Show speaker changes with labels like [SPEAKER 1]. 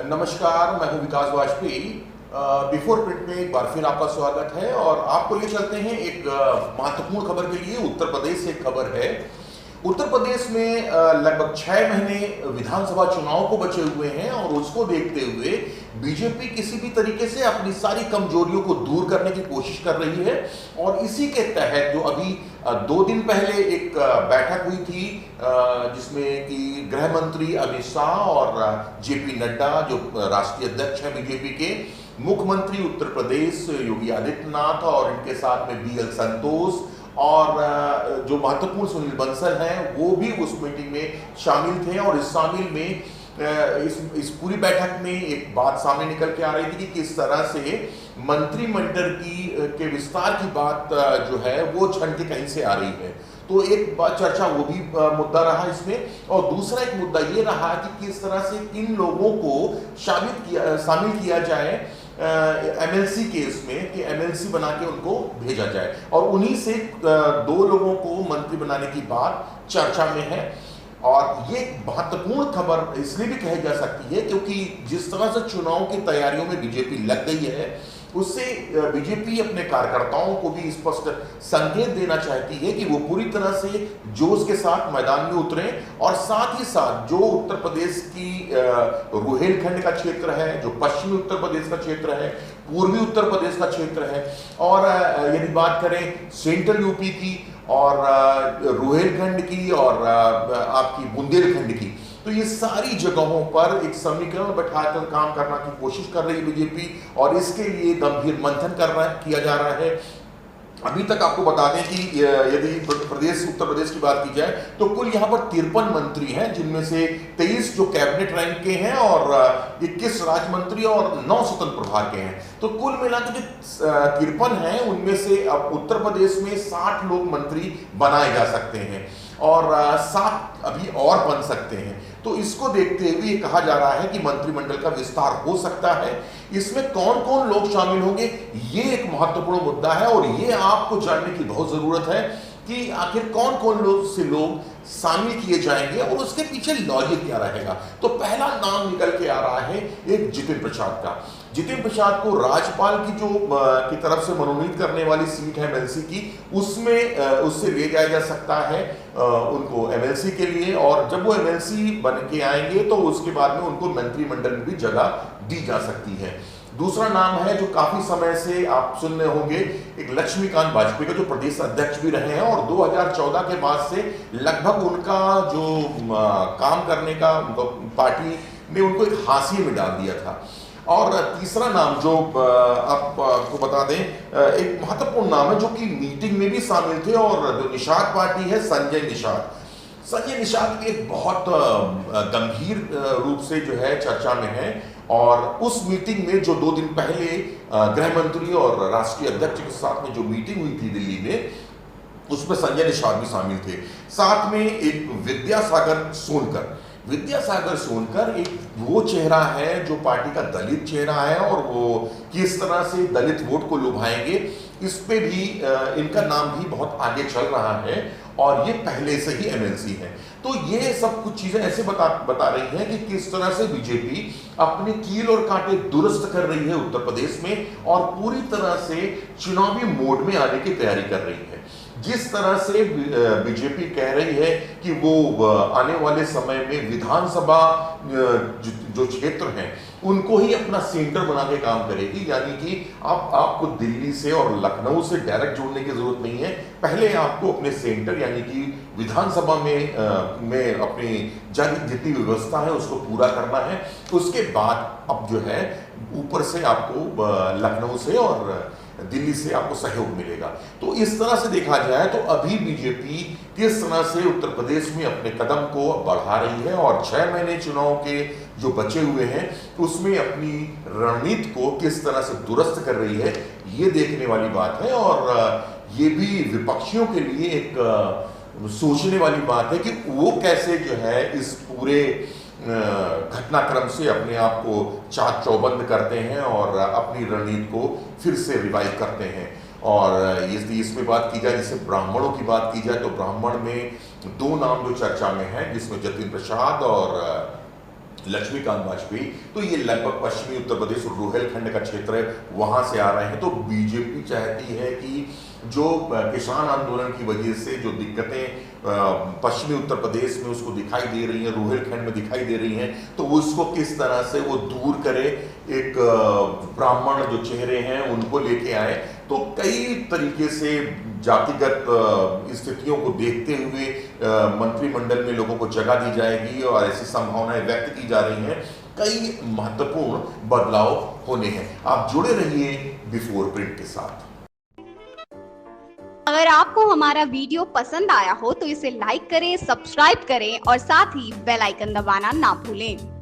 [SPEAKER 1] नमस्कार, मैं हूं विकास वाजपेयी। बिफोर प्रिंट में एक बार फिर आपका स्वागत है और आपको ले चलते हैं एक महत्वपूर्ण खबर के लिए। उत्तर प्रदेश से एक खबर है। उत्तर प्रदेश में लगभग 6 महीने विधानसभा चुनाव को बचे हुए हैं और उसको देखते हुए बीजेपी किसी भी तरीके से अपनी सारी कमजोरियों को दूर करने की कोशिश कर रही है। और इसी के तहत जो अभी 2 दिन पहले एक बैठक हुई थी जिसमें कि गृह मंत्री अमित शाह और जेपी नड्डा जो राष्ट्रीय अध्यक्ष हैं बीजेपी के, मुख्यमंत्री उत्तर प्रदेश योगी आदित्यनाथ और इनके साथ में BL संतोष और जो महत्वपूर्ण सुनील बंसल हैं वो भी उस मीटिंग में शामिल थे। और इस शामिल में इस पूरी बैठक में एक बात सामने निकल के आ रही थी कि किस तरह से मंत्रिमंडल के विस्तार की बात जो है वो छंट के कहीं से आ रही है। तो एक चर्चा वो भी मुद्दा रहा इसमें। और दूसरा एक मुद्दा ये रहा कि किस तरह से किन लोगों को शामिल किया जाए MLC केस में, कि MLC बना के उनको भेजा जाए और उन्हीं से 2 लोगों को मंत्री बनाने की बात चर्चा में है। और ये महत्वपूर्ण खबर इसलिए भी कही जा सकती है क्योंकि जिस तरह से चुनाव की तैयारियों में बीजेपी लग गई है उससे बीजेपी अपने कार्यकर्ताओं को भी स्पष्ट संकेत देना चाहती है कि वो पूरी तरह से जोश के साथ मैदान में उतरें। और साथ ही साथ जो उत्तर प्रदेश की रुहेलखंड का क्षेत्र है, जो पश्चिमी उत्तर प्रदेश का क्षेत्र है, पूर्वी उत्तर प्रदेश का क्षेत्र है, और यदि बात करें सेंट्रल यूपी की और रुहेलखंड की और आपकी बुंदेलखंड की, तो ये सारी जगहों पर एक समीकरण बैठाकर काम करने की कोशिश कर रही है बीजेपी और इसके लिए गंभीर मंथन किया जा रहा है। अभी तक आपको बता दें कि यदि उत्तर प्रदेश की बात की जाए तो कुल यहाँ पर 53 मंत्री हैं, जिनमें से 23 जो कैबिनेट रैंक के हैं और 21 राज्य मंत्री और 9 स्वतंत्र प्रभार के हैं। तो कुल मिलाकर जो 53 हैं उनमें से अब उत्तर प्रदेश में 60 लोग मंत्री बनाए जा सकते हैं और 7 अभी और बन सकते हैं। तो इसको देखते हुए कहा जा रहा है कि मंत्रिमंडल का विस्तार हो सकता है। इसमें कौन कौन लोग शामिल होंगे ये एक महत्वपूर्ण मुद्दा है और ये आपको जानने की बहुत जरूरत है कि आखिर कौन कौन लोग शामिल किए जाएंगे और उसके पीछे लॉजिक क्या रहेगा। तो पहला नाम निकल के आ रहा है एक जितिन प्रसाद का। जितिन प्रसाद को राज्यपाल की तरफ से मनोनीत करने वाली सीट है MLC की, उसमें उससे ले जाया जा सकता है उनको MLC के लिए। और जब वो MLC बन के आएंगे तो उसके बाद में उनको मंत्रिमंडल में भी जगह दी जा सकती है। दूसरा नाम है जो काफी समय से आप सुन रहे होंगे, एक लक्ष्मीकांत वाजपेयी का, जो प्रदेश अध्यक्ष भी रहे हैं और 2014 के बाद से लगभग उनका जो काम करने का पार्टी ने उनको एक हाशिए में डाल दिया था। और तीसरा नाम जो आपको बता दें, एक महत्वपूर्ण नाम है जो कि मीटिंग में भी शामिल थे और जो निषाद पार्टी है, संजय निषाद एक बहुत गंभीर रूप से जो है चर्चा में है। और उस मीटिंग में जो 2 दिन पहले गृह मंत्री और राष्ट्रीय अध्यक्ष के साथ में जो मीटिंग हुई थी दिल्ली में, उसमें संजय निषाद भी शामिल थे। साथ में एक विद्यासागर सोनकर एक वो चेहरा है जो पार्टी का दलित चेहरा है और वो किस तरह से दलित वोट को लुभाएंगे, इस पे भी इनका नाम भी बहुत आगे चल रहा है और ये पहले से ही MLC है। तो ये सब कुछ चीजें ऐसे बता रही हैं कि किस तरह से बीजेपी अपने कील और कांटे दुरुस्त कर रही है उत्तर प्रदेश में और पूरी तरह से चुनावी मोड में आने की तैयारी कर रही है। जिस तरह से बीजेपी कह रही है कि वो आने वाले समय में विधानसभा जो क्षेत्र हैं उनको ही अपना सेंटर बना के काम करेगी, यानी कि आपको दिल्ली से और लखनऊ से डायरेक्ट जोड़ने की जरूरत नहीं है। पहले आपको अपने सेंटर यानी कि विधानसभा में अपनी जितनी व्यवस्था है उसको पूरा करना है। उसके बाद अब जो है ऊपर से आपको लखनऊ से और दिल्ली से आपको सहयोग मिलेगा। तो इस तरह से देखा जाए तो अभी बीजेपी किस तरह से उत्तर प्रदेश में अपने कदम को बढ़ा रही है और 6 महीने चुनाव के जो बचे हुए हैं उसमें अपनी रणनीति को किस तरह से दुरुस्त कर रही है, ये देखने वाली बात है। और ये भी विपक्षियों के लिए एक सोचने वाली बात है कि वो कैसे जो है इस पूरे घटनाक्रम से अपने आप को चाक चौबंद करते हैं और अपनी रणनीति को फिर से रिवाइव करते हैं। और इसमें बात की जाए, जैसे ब्राह्मणों की बात की जाए तो ब्राह्मण में 2 नाम जो चर्चा में हैं, जिसमें जतिन प्रसाद और लक्ष्मीकांत वाजपेयी, तो ये लगभग पश्चिमी उत्तर प्रदेश और रोहिलखंड का क्षेत्र है, वहां से आ रहे हैं। तो बीजेपी चाहती है कि जो किसान आंदोलन की वजह से जो दिक्कतें पश्चिमी उत्तर प्रदेश में उसको दिखाई दे रही हैं, रोहिलखंड में दिखाई दे रही हैं, तो उसको किस तरह से वो दूर करे, एक ब्राह्मण जो चेहरे हैं उनको लेके आए। तो कई तरीके से जातिगत स्थितियों को देखते हुए मंत्रिमंडल में लोगों को जगह दी जाएगी और ऐसी संभावनाएं व्यक्त की जा रही हैं। कई महत्वपूर्ण बदलाव होने हैं। आप जुड़े रहिए बिफोर प्रिंट के साथ।
[SPEAKER 2] अगर आपको हमारा वीडियो पसंद आया हो तो इसे लाइक करें, सब्सक्राइब करें और साथ ही बेल आइकन दबाना ना भूलें।